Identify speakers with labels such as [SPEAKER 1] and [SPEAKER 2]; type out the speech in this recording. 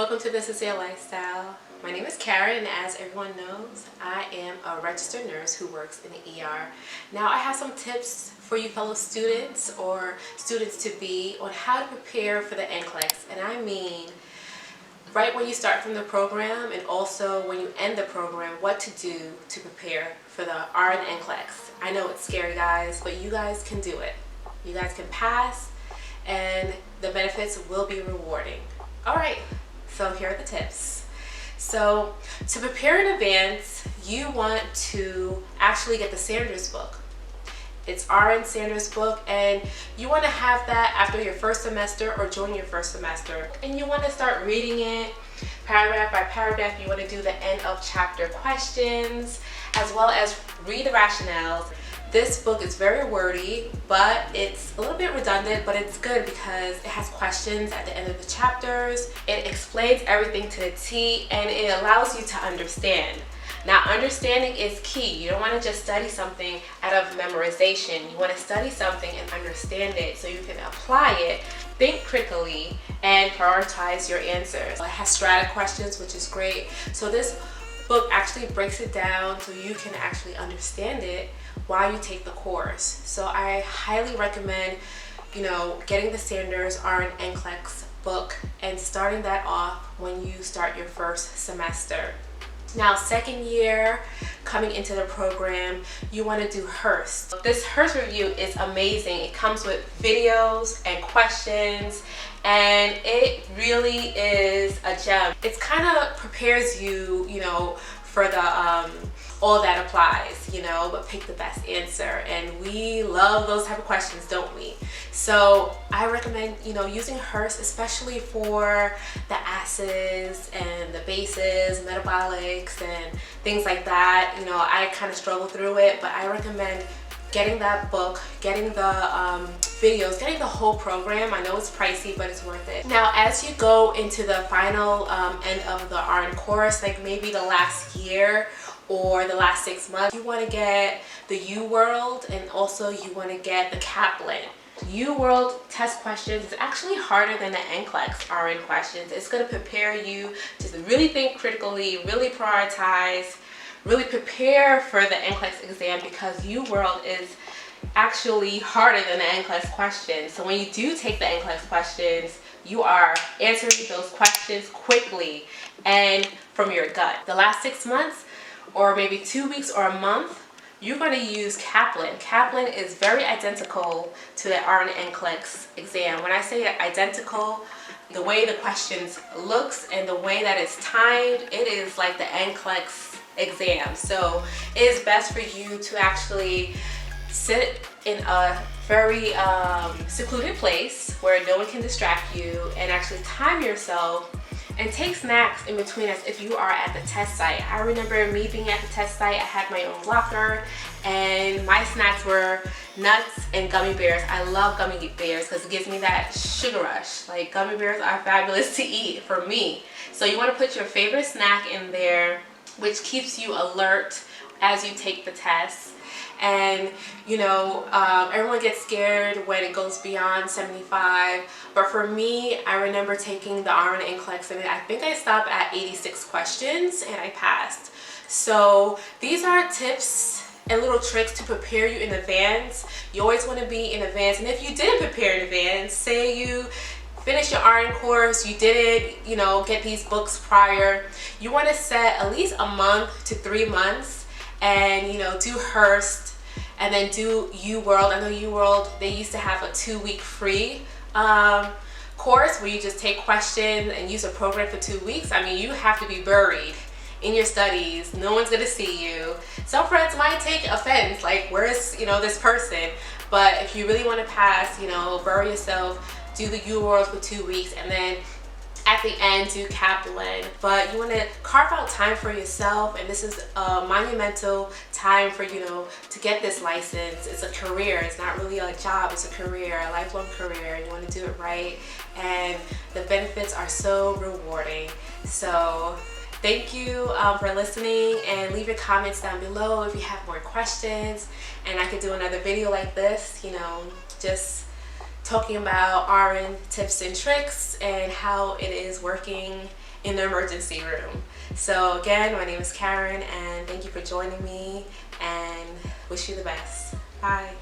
[SPEAKER 1] welcome to This Is Your Lifestyle. My name is Karen, and as everyone knows, I am a registered nurse who works in the ER. Now I have some tips for you fellow students or students to be on how to prepare for the NCLEX. And I mean right when you start from the program and also when you end the program, what to do to prepare for the RN NCLEX. I know it's scary, guys, but you guys can do it. You guys can pass and the benefits will be rewarding. Alright, so here are the tips. So to prepare in advance, you want to actually get the Sanders book. It's RN Sanders book, and you want to have that after your first semester or during your first semester. And you want to start reading it paragraph by paragraph. You want to do the end of chapter questions as well as read the rationales. This book is very wordy, but it's a little bit redundant, but it's good because it has questions at the end of the chapters. It explains everything to the T, and it allows you to understand. Now, understanding is key. You don't want to just study something out of memorization. You want to study something and understand it so you can apply it, think critically, and prioritize your answers. It has strata questions, which is great. So this book actually breaks it down so you can actually understand it while you take the course. So I highly recommend, getting the Sanders RN NCLEX book and starting that off when you start your first semester. Now, second year, coming into the program, you want to do HERS. This HERS review is amazing. It comes with videos and questions, and it really is a gem. It kind of prepares you, for the all that applies, but pick the best answer. And we love those type of questions, don't we? So I recommend, using HERS, especially for the acids and the bases, metabolics, and things like that. I kind of struggle through it, but I recommend getting that book, getting the videos, getting the whole program. I know it's pricey, but it's worth it. Now, as you go into the final end of the RN course, like maybe the last year or the last 6 months, you want to get the U-World, and also you want to get the Kaplan. U-World test questions is actually harder than the NCLEX-rn questions. It's going to prepare you to really think critically, really prioritize, really prepare for the NCLEX exam, because U-World is actually harder than the NCLEX questions. So when you do take the NCLEX questions, you are answering those questions quickly and from your gut. The last 6 months, or maybe 2 weeks or a month, you're going to use Kaplan. Kaplan is very identical to the RN NCLEX exam. When I say identical, the way the questions looks and the way that it's timed, it is like the NCLEX exam. So it is best for you to actually sit in a very secluded place where no one can distract you, and actually time yourself and take snacks in between as if you are at the test site. I remember me being at the test site. I had my own locker, and my snacks were nuts and gummy bears. I love gummy bears because it gives me that sugar rush. Like, gummy bears are fabulous to eat for me. So you want to put your favorite snack in there, which keeps you alert as you take the test. And everyone gets scared when it goes beyond 75, but for me, I remember taking the RN NCLEX, and I think I stopped at 86 questions and I passed. So these are tips and little tricks to prepare you in advance. You always want to be in advance, and if you didn't prepare in advance, say you finish your RN course, you didn't get these books prior, you want to set at least a month to 3 months and do HERS and then do U-World. I know U-World, they used to have a 2-week free course where you just take questions and use a program for 2 weeks. I mean, you have to be buried in your studies. No one's gonna see you. Some friends might take offense, like, where's this person? But if you really want to pass, bury yourself, do the U-World for 2 weeks, and then at the end do Kaplan. But you want to carve out time for yourself, and this is a monumental time for to get this license. It's a career. It's not really a job. It's a career, a lifelong career. You want to do it right, and the benefits are so rewarding. So thank you for listening, and leave your comments down below if you have more questions, and I could do another video like this, just talking about RN tips and tricks and how it is working in the emergency room. So again, my name is Karen, and thank you for joining me, and wish you the best. Bye.